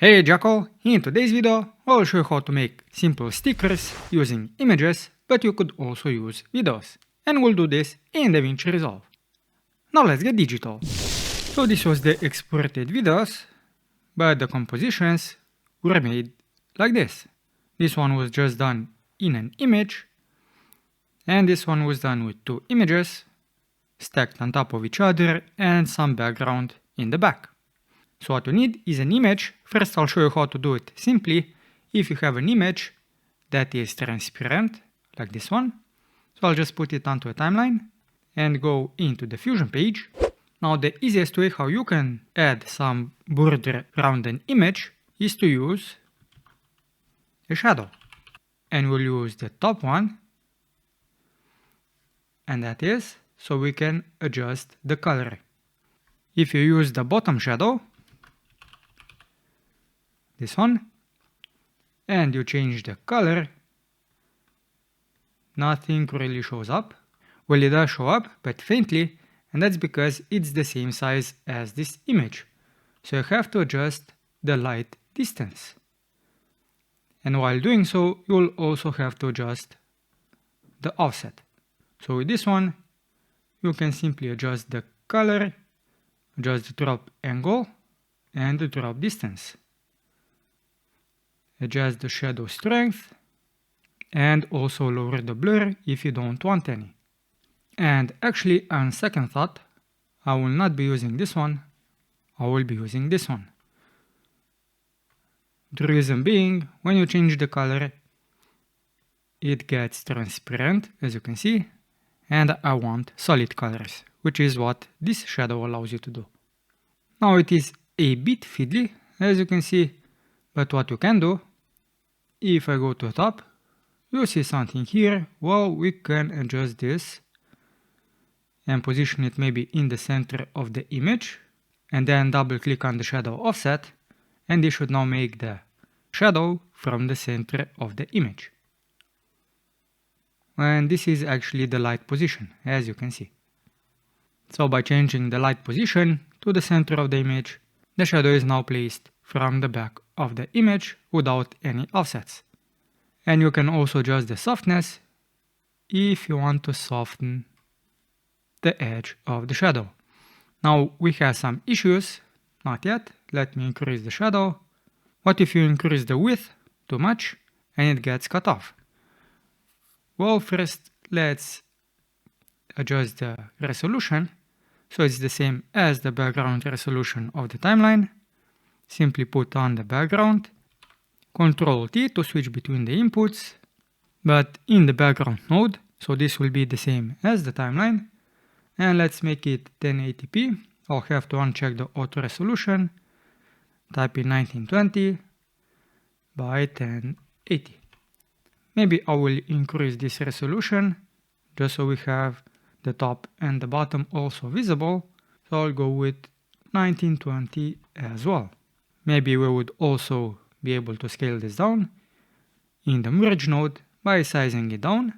Hey Jacko, in today's video I'll show you how to make simple stickers using images, but you could also use videos. And we'll do this in DaVinci Resolve. Now let's get digital. So this was the exported videos, but the compositions were made like this. This one was just done in an image, and this one was done with two images stacked on top of each other and some background in the back. So what you need is an image. First I'll show you how to do it simply. If you have an image that is transparent, like this one, so I'll just put it onto a timeline and go into the Fusion page. Now the easiest way how you can add some border around an image is to use a shadow. And we'll use the top one, and that is so we can adjust the color. If you use the bottom shadow, this one, and you change the color, nothing really shows up. Well, it does show up, but faintly, and that's because it's the same size as this image. So you have to adjust the light distance. And while doing so, you'll also have to adjust the offset. So with this one, you can simply adjust the color, adjust the drop angle, and the drop distance. Adjust the shadow strength, and also lower the blur if you don't want any. And actually, on second thought, I will not be using this one, I will be using this one. The reason being, when you change the color, it gets transparent, as you can see, and I want solid colors, which is what this shadow allows you to do. Now it is a bit fiddly, as you can see, but what you can do, if I go to the top, you see something here. Well, we can adjust this and position it maybe in the center of the image, and then double click on the shadow offset, and this should now make the shadow from the center of the image. And this is actually the light position, as you can see. So by changing the light position to the center of the image, the shadow is now placed from the back of the image without any offsets. And you can also adjust the softness if you want to soften the edge of the shadow. Now we have some issues, not yet. Let me increase the shadow. What if you increase the width too much and it gets cut off? Well, first let's adjust the resolution so it's the same as the background resolution of the timeline. Simply put on the background, Ctrl T to switch between the inputs, but in the background node, so this will be the same as the timeline. And let's make it 1080p. I'll have to uncheck the auto resolution, type in 1920 by 1080. Maybe I will increase this resolution just so we have the top and the bottom also visible. So I'll go with 1920 as well. Maybe we would also be able to scale this down in the merge node by sizing it down.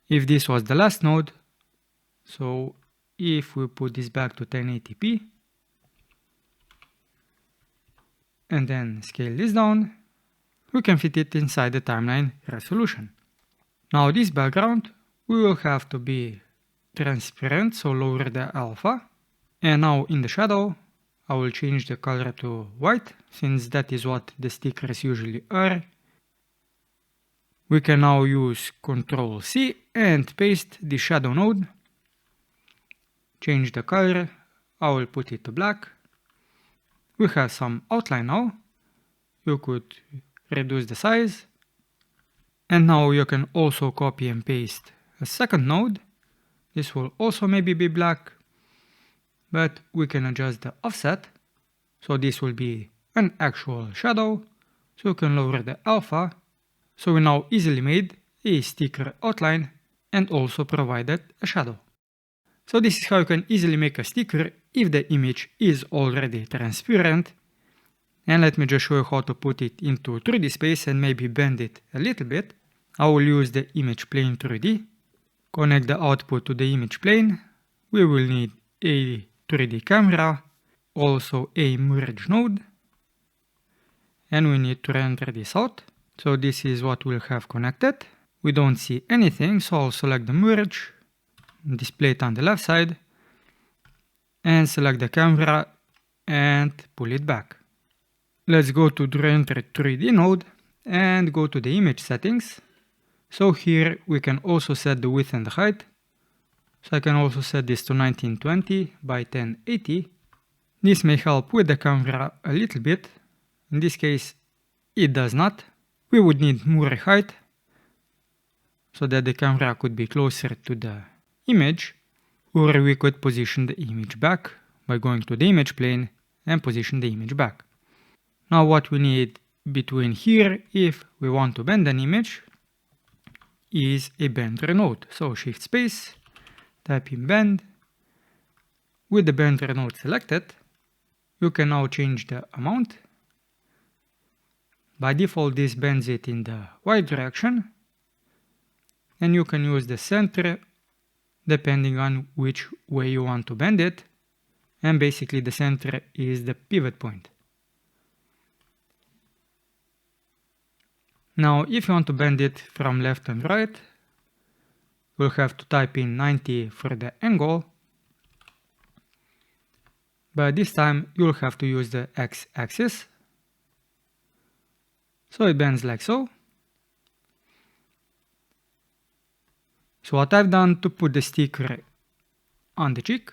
If this was the last node, so if we put this back to 1080p and then scale this down, we can fit it inside the timeline resolution. Now this background will have to be transparent, so lower the alpha. And now in the shadow, I will change the color to white, since that is what the stickers usually are. We can now use Ctrl C and paste the shadow node. Change the color, I will put it to black. We have some outline now. You could reduce the size. And now you can also copy and paste a second node. This will also maybe be black, but we can adjust the offset. So this will be an actual shadow. So you can lower the alpha. So we now easily made a sticker outline and also provided a shadow. So this is how you can easily make a sticker if the image is already transparent. And let me just show you how to put it into 3D space and maybe bend it a little bit. I will use the image plane 3D. Connect the output to the image plane. We will need a 3D camera also a merge node, and we need to render this out. So this is what we'll have connected. We don't see anything, so I'll select the merge, display it on the left side, and select the camera and pull it back. Let's go to the render 3D node and go to the image settings. So here we can also set the width and the height. So I can also set this to 1920 by 1080. This may help with the camera a little bit. In this case, it does not. We would need more height so that the camera could be closer to the image, or we could position the image back by going to the image plane and position the image back. Now what we need between here, if we want to bend an image, is a bender node. So shift space, type in bend. With the bender node selected, you can now change the amount. By default, this bends it in the y direction, and you can use the center depending on which way you want to bend it, and basically the center is the pivot point. Now if you want to bend it from left and right, you'll have to type in 90 for the angle, but this time you'll have to use the x-axis. So it bends like so. So what I've done to put the sticker on the cheek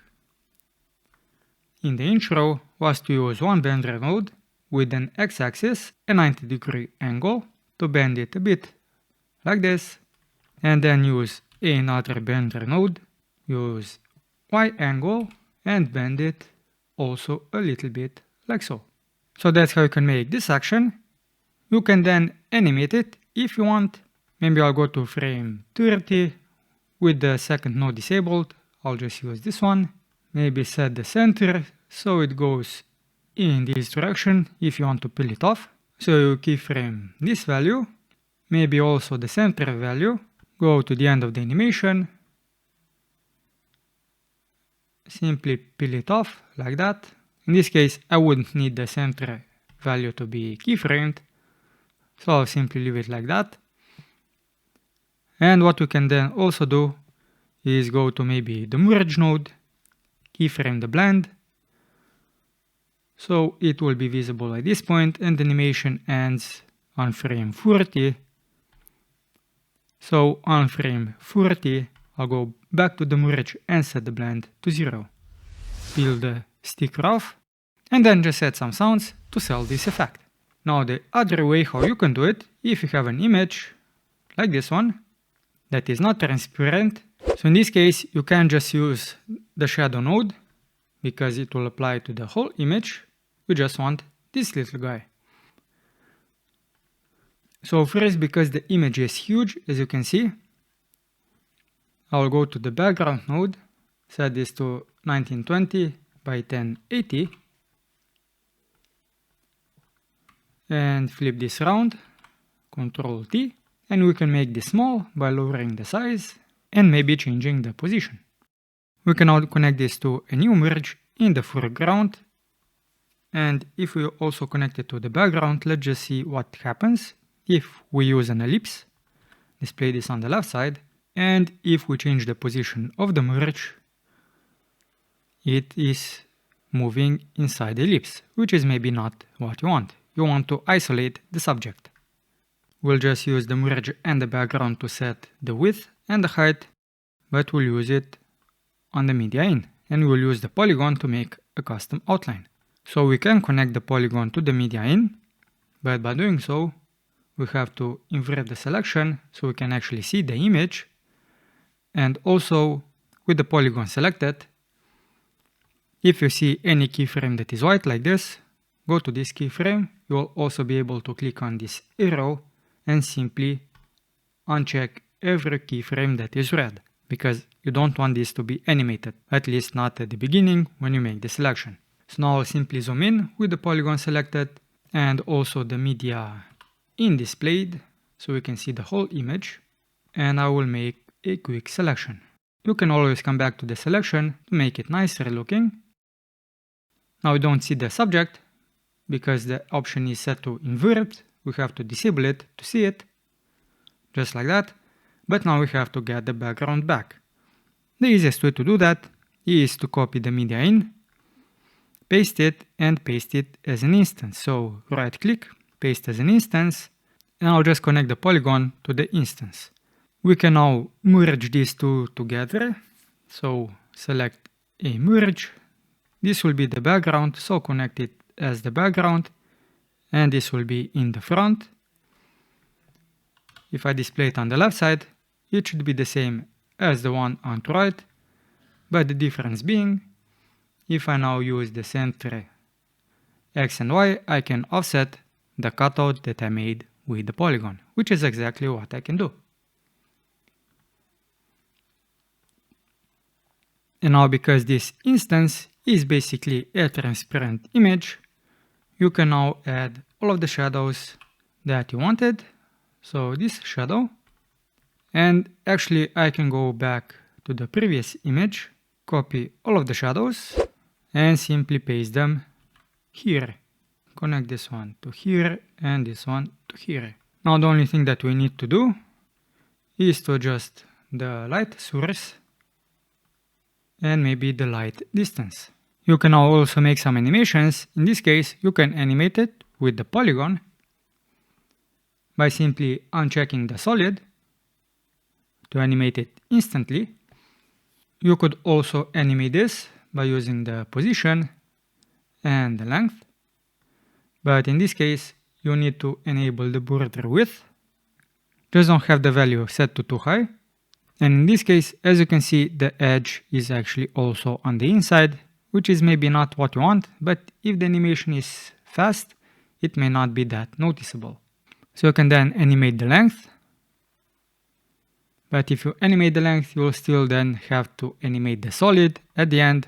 in the intro was to use one bender node with an x-axis and 90-degree angle to bend it a bit like this, and then use another bender node, use y angle and bend it also a little bit like so. So that's how you can make this action. You can then animate it if you want. Maybe I'll go to frame 30 with the second node disabled. I'll just use this one. Maybe set the center so it goes in this direction if you want to peel it off. So you keyframe this value, maybe also the center value. Go to the end of the animation. Simply peel it off like that. In this case, I wouldn't need the center value to be keyframed, so I'll simply leave it like that. And what we can then also do is go to maybe the merge node, keyframe the blend, so it will be visible at this point, and the animation ends on frame 40. So on frame 40, I'll go back to the merge and set the blend to 0. Peel the sticker off, and then just add some sounds to sell this effect. Now the other way how you can do it, if you have an image like this one that is not transparent, so in this case you can just use the shadow node because it will apply to the whole image. We just want this little guy. So first, because the image is huge, as you can see, I'll go to the background node, set this to 1920 by 1080, and flip this around, Ctrl T, and we can make this small by lowering the size and maybe changing the position. We can now connect this to a new merge in the foreground, and if we also connect it to the background, let's just see what happens if we use an ellipse. Display this on the left side, and if we change the position of the merge, it is moving inside the ellipse, which is maybe not what you want. You want to isolate the subject. We'll just use the merge and the background to set the width and the height, but we'll use it on the media in, and we'll use the polygon to make a custom outline. So we can connect the polygon to the media in, but by doing so, we have to invert the selection so we can actually see the image. And also with the polygon selected, if you see any keyframe that is white like this, go to this keyframe. You will also be able to click on this arrow and simply uncheck every keyframe that is red, because you don't want this to be animated, at least not at the beginning when you make the selection. So now I'll simply zoom in with the polygon selected and also the media in displayed so we can see the whole image, and I will make a quick selection. You can always come back to the selection to make it nicer looking. Now we don't see the subject because the option is set to invert. We have to disable it to see it, just like that. But now we have to get the background back. The easiest way to do that is to copy the media in, paste it, and paste it as an instance. So right click, paste as an instance, and I'll just connect the polygon to the instance. We can now merge these two together. So select a merge. This will be the background, so connect it as the background, and this will be in the front. If I display it on the left side, it should be the same as the one on the right, but the difference being, if I now use the center X and Y, I can offset the cutout that I made with the polygon, which is exactly what I can do. And now, because this instance is basically a transparent image, you can now add all of the shadows that you wanted. So this shadow, and actually I can go back to the previous image, copy all of the shadows and simply paste them here. Connect this one to here and this one to here. Now the only thing that we need to do is to adjust the light source and maybe the light distance. You can now also make some animations. In this case, you can animate it with the polygon by simply unchecking the solid to animate it instantly. You could also animate this by using the position and the length, but in this case you need to enable the border width. Just don't have the value set to too high, and in this case, as you can see, the edge is actually also on the inside, which is maybe not what you want, but if the animation is fast, it may not be that noticeable. So you can then animate the length, but if you animate the length, you will still then have to animate the solid at the end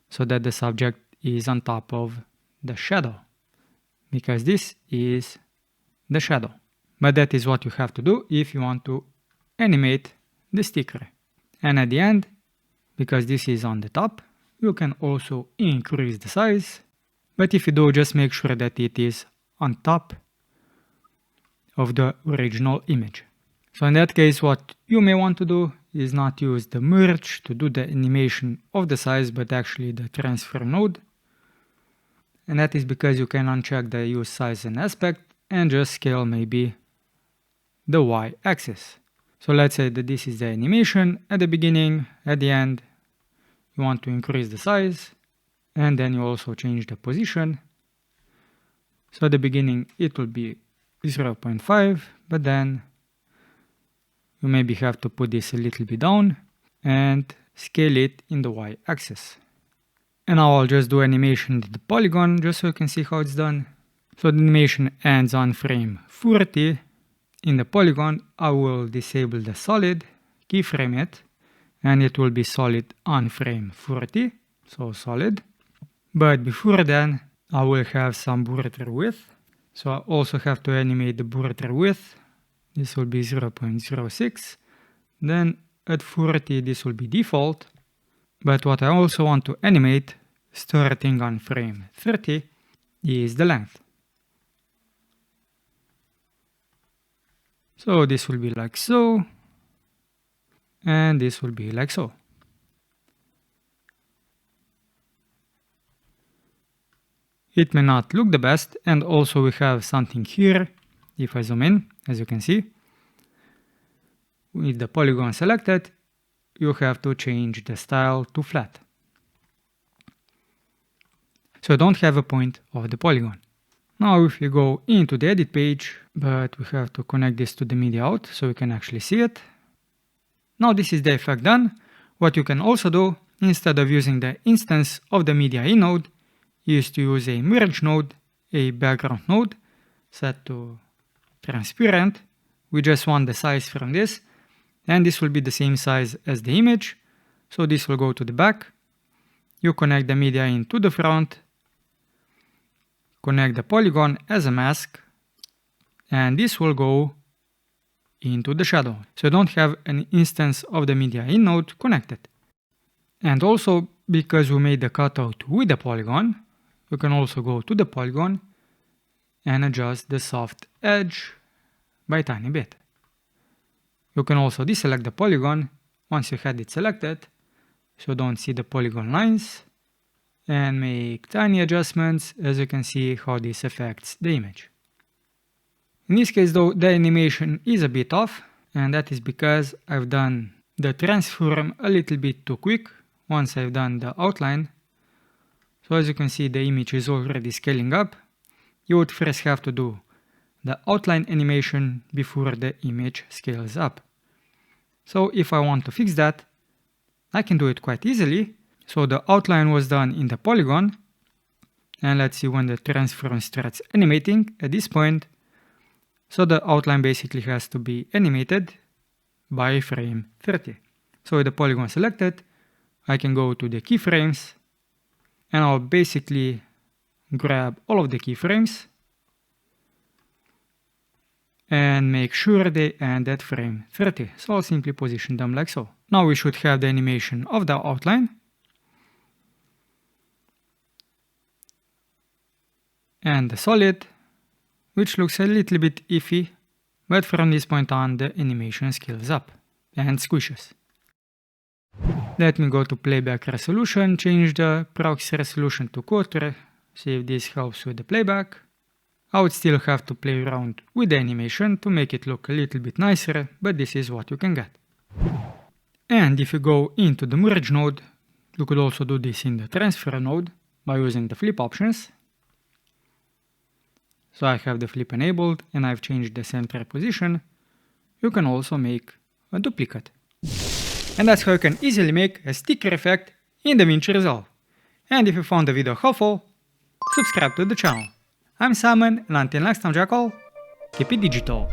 so that the subject is on top of the shadow, because this is the shadow. But that is what you have to do if you want to animate the sticker. And at the end, because this is on the top, you can also increase the size, but if you do, just make sure that it is on top of the original image. So in that case, what you may want to do is not use the merge to do the animation of the size, but actually the transfer node. And that is because you can uncheck the use size and aspect and just scale maybe the Y axis. So let's say that this is the animation at the beginning, at the end, you want to increase the size, and then you also change the position. So at the beginning it will be 0.5, but then you maybe have to put this a little bit down and scale it in the Y axis. And now I'll just do animation to the polygon just so you can see how it's done. So the animation ends on frame 40. In the polygon, I will disable the solid, keyframe it, and it will be solid on frame 40, so solid. But before then, I will have some border width. So I also have to animate the border width. This will be 0.06. Then at 40, this will be default. But what I also want to animate, starting on frame 30, is the length. So this will be like so, and this will be like so. It may not look the best, and also we have something here. If I zoom in, as you can see, with the polygon selected, you have to change the style to flat. So don't have a point of the polygon. Now if you go into the edit page, but we have to connect this to the media out so we can actually see it. Now this is the effect done. What you can also do, instead of using the instance of the media in node, is to use a merge node, a background node, set to transparent. We just want the size from this, and this will be the same size as the image. So this will go to the back. You connect the media in to the front, connect the polygon as a mask, and this will go into the shadow. So you don't have an instance of the media in node connected. And also, because we made the cutout with the polygon, you can also go to the polygon and adjust the soft edge by a tiny bit. You can also deselect the polygon once you had it selected, so you don't see the polygon lines, and make tiny adjustments as you can see how this affects the image. In this case though, the animation is a bit off, and that is because I've done the transform a little bit too quick once I've done the outline. So as you can see, the image is already scaling up. You would first have to do the outline animation before the image scales up. So if I want to fix that, I can do it quite easily. So the outline was done in the polygon, and let's see when the transform starts animating at this point. So the outline basically has to be animated by frame 30. So with the polygon selected, I can go to the keyframes, and I'll basically grab all of the keyframes and make sure they end at frame 30. So I'll simply position them like so. Now we should have the animation of the outline. And the solid, which looks a little bit iffy, but from this point on the animation scales up and squishes. Let me go to playback resolution, change the proxy resolution to quarter, see if this helps with the playback. I would still have to play around with the animation to make it look a little bit nicer, but this is what you can get. And if you go into the merge node, you could also do this in the transfer node by using the flip options. So I have the flip enabled and I've changed the center position. You can also make a duplicate. And that's how you can easily make a sticker effect in DaVinci Resolve. And if you found the video helpful, subscribe to the channel. I'm Simon, and until next time, Jackal, keep it digital.